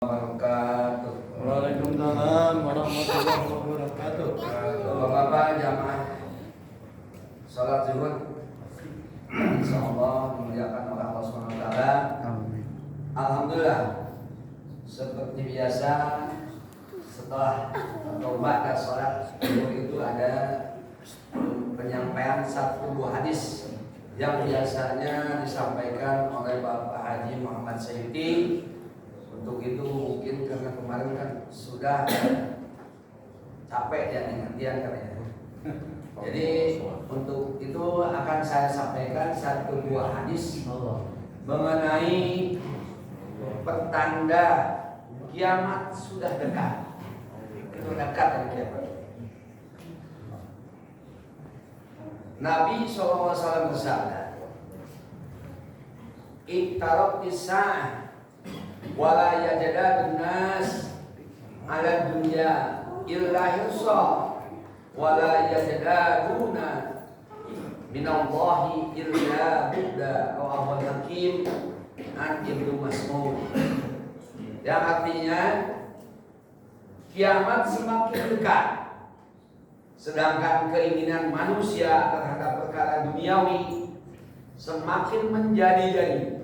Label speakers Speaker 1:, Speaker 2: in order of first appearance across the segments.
Speaker 1: Wabarakatuh.
Speaker 2: Waalaikumsalam warahmatullahi wabarakatuh.
Speaker 1: Bapak-bapak jamaah salat zuhur, insyaallah dimuliakan oleh Allah Subhanahu wa taala.
Speaker 2: Amin.
Speaker 1: Alhamdulillah, seperti biasa setelah atau ba'da salat zuhur itu ada penyampaian satu buah hadis yang biasanya disampaikan oleh Bapak Haji Muhammad Sayyidi. Untuk itu mungkin karena kemarin kan sudah capek ya gantian kan ya. Jadi untuk itu akan saya sampaikan satu buah hadis mengenai pertanda kiamat sudah dekat. Itu dekat dari kiamat. Nabi SAW bersabda, "Iqtarabtis sa'ah wala yajadadun nas ala dunya illa hirsa wala yajadaduna minallahi illa budda." Rawahul Hakim an Ibnu Mas'ud. Yang artinya kiamat semakin dekat, sedangkan keinginan manusia terhadap perkara duniawi semakin menjadi-jadi,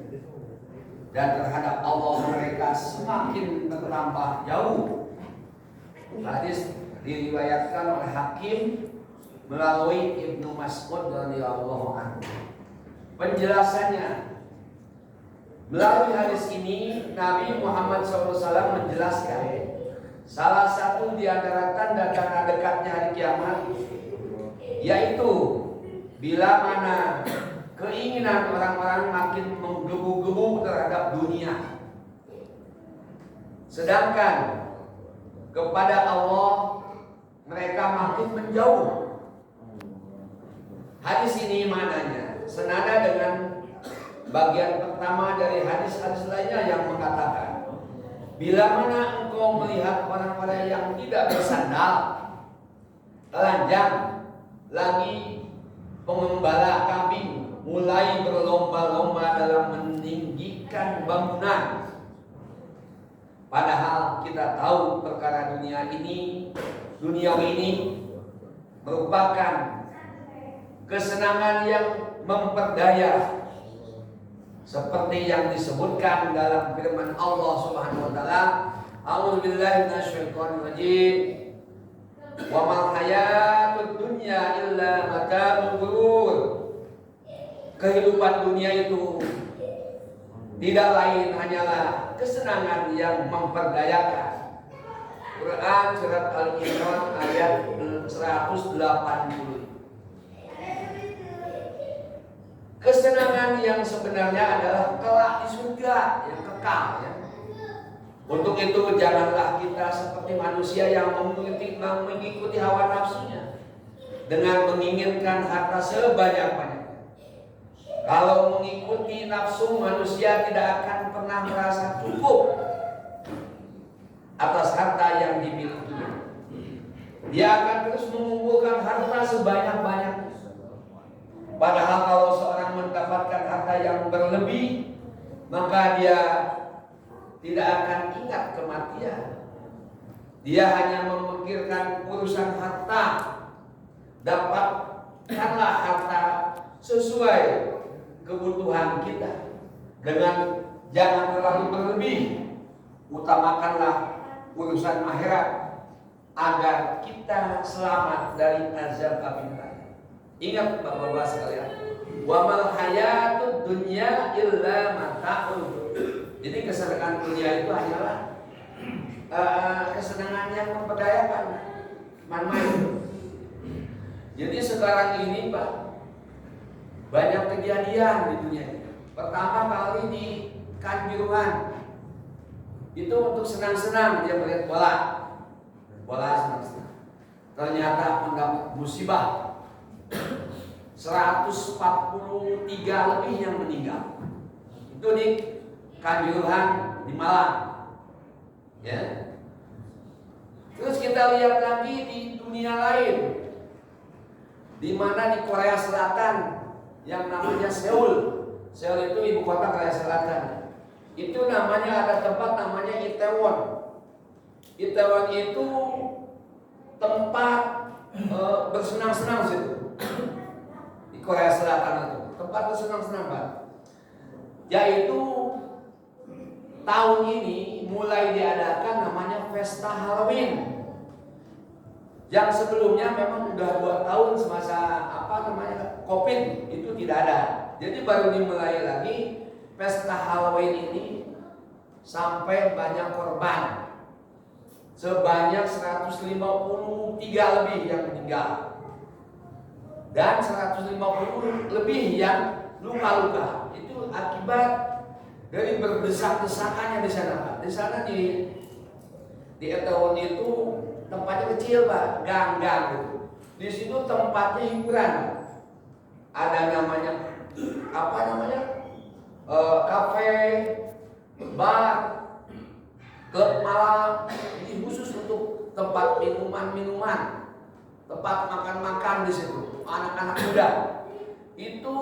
Speaker 1: dan terhadap Allah mereka semakin bertambah jauh. Hadis diriwayatkan oleh Hakim melalui Ibnu Mas'ud radhiyallahu anhu. Penjelasannya, melalui hadis ini Nabi Muhammad SAW menjelaskan salah satu di antara tanda-tanda dekatnya hari kiamat, yaitu bila mana keinginan orang-orang makin menggebu-gebu terhadap dunia, sedangkan kepada Allah mereka makin menjauh. Hadis ini maknanya senada dengan bagian pertama dari hadis-hadis lainnya yang mengatakan, bila mana engkau melihat orang-orang yang tidak bersandal, telanjang, lagi pengembala kambing mulai berlomba-lomba dalam meninggikan bangunan. Padahal kita tahu perkara duniawi ini merupakan kesenangan yang memperdaya, seperti yang disebutkan dalam firman Allah Subhanahu wa taala, "A'udzubillahi minasyaitonir rajim. Wa mal hayatud dunya illa mata'ul ghurur." Kehidupan dunia itu tidak lain hanyalah kesenangan yang memperdayakan. Quran surat Al-Imran ayat 180. Kesenangan yang sebenarnya adalah kelak di surga yang kekal ya. Untuk itu janganlah kita seperti manusia yang mengikuti hawa nafsunya dengan menginginkan harta sebanyak-banyaknya. Kalau mengikuti nafsu, manusia tidak akan pernah merasa cukup atas harta yang dimilikinya. Dia akan terus mengumpulkan harta sebanyak-banyaknya. Padahal kalau seorang mendapatkan harta yang berlebih, maka dia tidak akan ingat kematian. Dia hanya memikirkan urusan harta. Dapatkanlah harta sesuai kebutuhan kita, dengan jangan terlalu berlebih. Utamakanlah urusan akhirat agar kita selamat dari azab api neraka. Ingat bapak-bapak sekalian, wa mal hayatud dunya illa mata'ul. Jadi kesenangan dunia itu hanyalah kesenangan yang memperdayakan, main-main. Jadi sekarang ini Pak, banyak kejadian di dunia ini. Pertama kali di Kanjuruhan, itu untuk senang-senang dia melihat bola senang-senang. Ternyata mendapat musibah, 143 lebih yang meninggal. Itu di Kanjuruhan di Malang. Ya. Terus kita lihat lagi di dunia lain, di mana di Korea Selatan yang namanya Seoul. Seoul itu ibu kota Korea Selatan. Itu namanya ada tempat namanya Itaewon. Itaewon itu tempat bersenang-senang situ. Di Korea Selatan itu tempat bersenang-senang Pak. Yaitu tahun ini mulai diadakan namanya Pesta Halloween. Yang sebelumnya memang udah 2 tahun semasa COVID itu tidak ada. Jadi baru dimulai lagi Pesta Halloween ini sampai banyak korban. Sebanyak 153 lebih yang meninggal. Dan 150 lebih yang luka-luka. Itu akibat dari berdesak-desakannya di sana, Pak. Di sana di Itaewon itu tempatnya kecil, Pak, gang-gang gitu. Di situ tempatnya hiburan. Ada namanya kafe, bar, klub malam. Ini khusus untuk tempat minuman-minuman, tempat makan-makan di situ. Anak-anak muda itu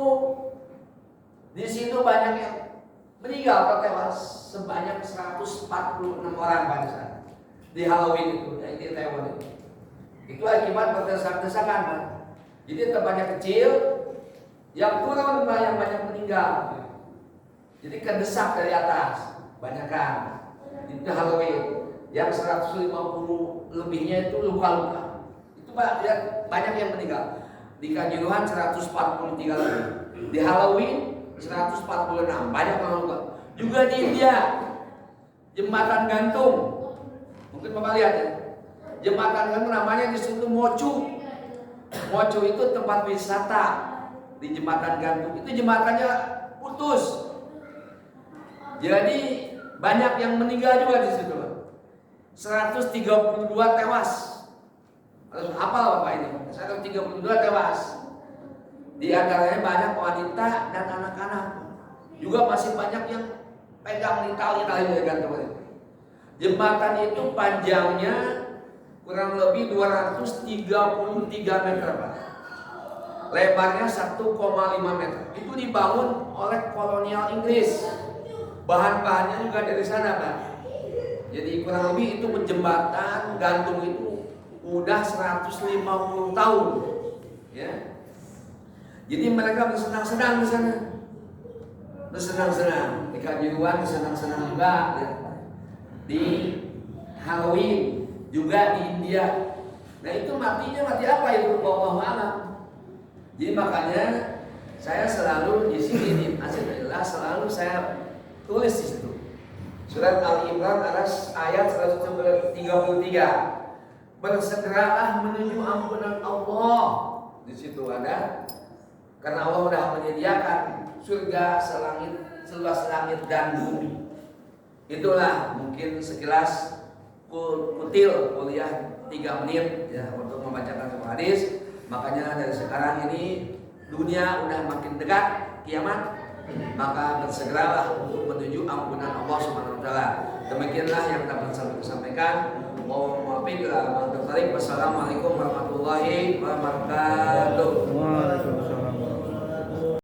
Speaker 1: di situ banyak yang meninggal atau tewas, sebanyak 146 orang pada saat di Halloween itu, di Itaewon itu. Itu akibat berdesak-desakan, Pak. Jadi tempatnya kecil, yang turun Pak yang banyak meninggal. Jadi kedesak dari atas, banyakkan. Itu Halloween. Yang 150 lebihnya itu luka-luka. Itu Pak, lihat banyak yang meninggal. Di Kanjuruhan 143 lebih. Di Halloween 146, banyak yang luka. Juga di India, jembatan gantung. Mungkin Bapak lihat ya. Jembatan gantung namanya di situ Mochu. Mochu itu tempat wisata di jembatan gantung. Itu jembatannya putus. Jadi banyak yang meninggal juga di situ. 132 tewas. Harus hafal Bapak ini. 132 tewas. Di antaranya banyak wanita dan anak-anak. Juga masih banyak yang pegang di tali-tali gantung itu. Jembatan itu panjangnya kurang lebih 233 meter, Pak. Lebarnya 1,5 meter. Itu dibangun oleh kolonial Inggris. Bahan-bahannya juga dari sana, Pak. Jadi kurang lebih itu jembatan gantung itu udah 150 tahun. Ya. Jadi mereka bersenang-senang di sana. Bersenang-senang. Di Kanjuruhan bersenang-senang juga. Ya. Di Halloween juga di India. Nah itu mati apa itu Allah alam. Jadi makanya saya selalu di sini di Masjidillah selalu saya tulis di situ. Surat Ali Imran ayat 133. Bersegeralah menuju ampunan Allah. Di situ ada, karena Allah sudah menyediakan surga seluas langit dan bumi. Itulah mungkin sekilas kutil kuliah 3 menit ya untuk membacakan sebuah hadis. Makanya dari sekarang ini dunia udah makin dekat kiamat, maka bersegeralah untuk menuju ampunan Allah Subhanahu wa taala. Demikianlah yang dapat saya sampaikan. Wassalamualaikum warahmatullahi wabarakatuh.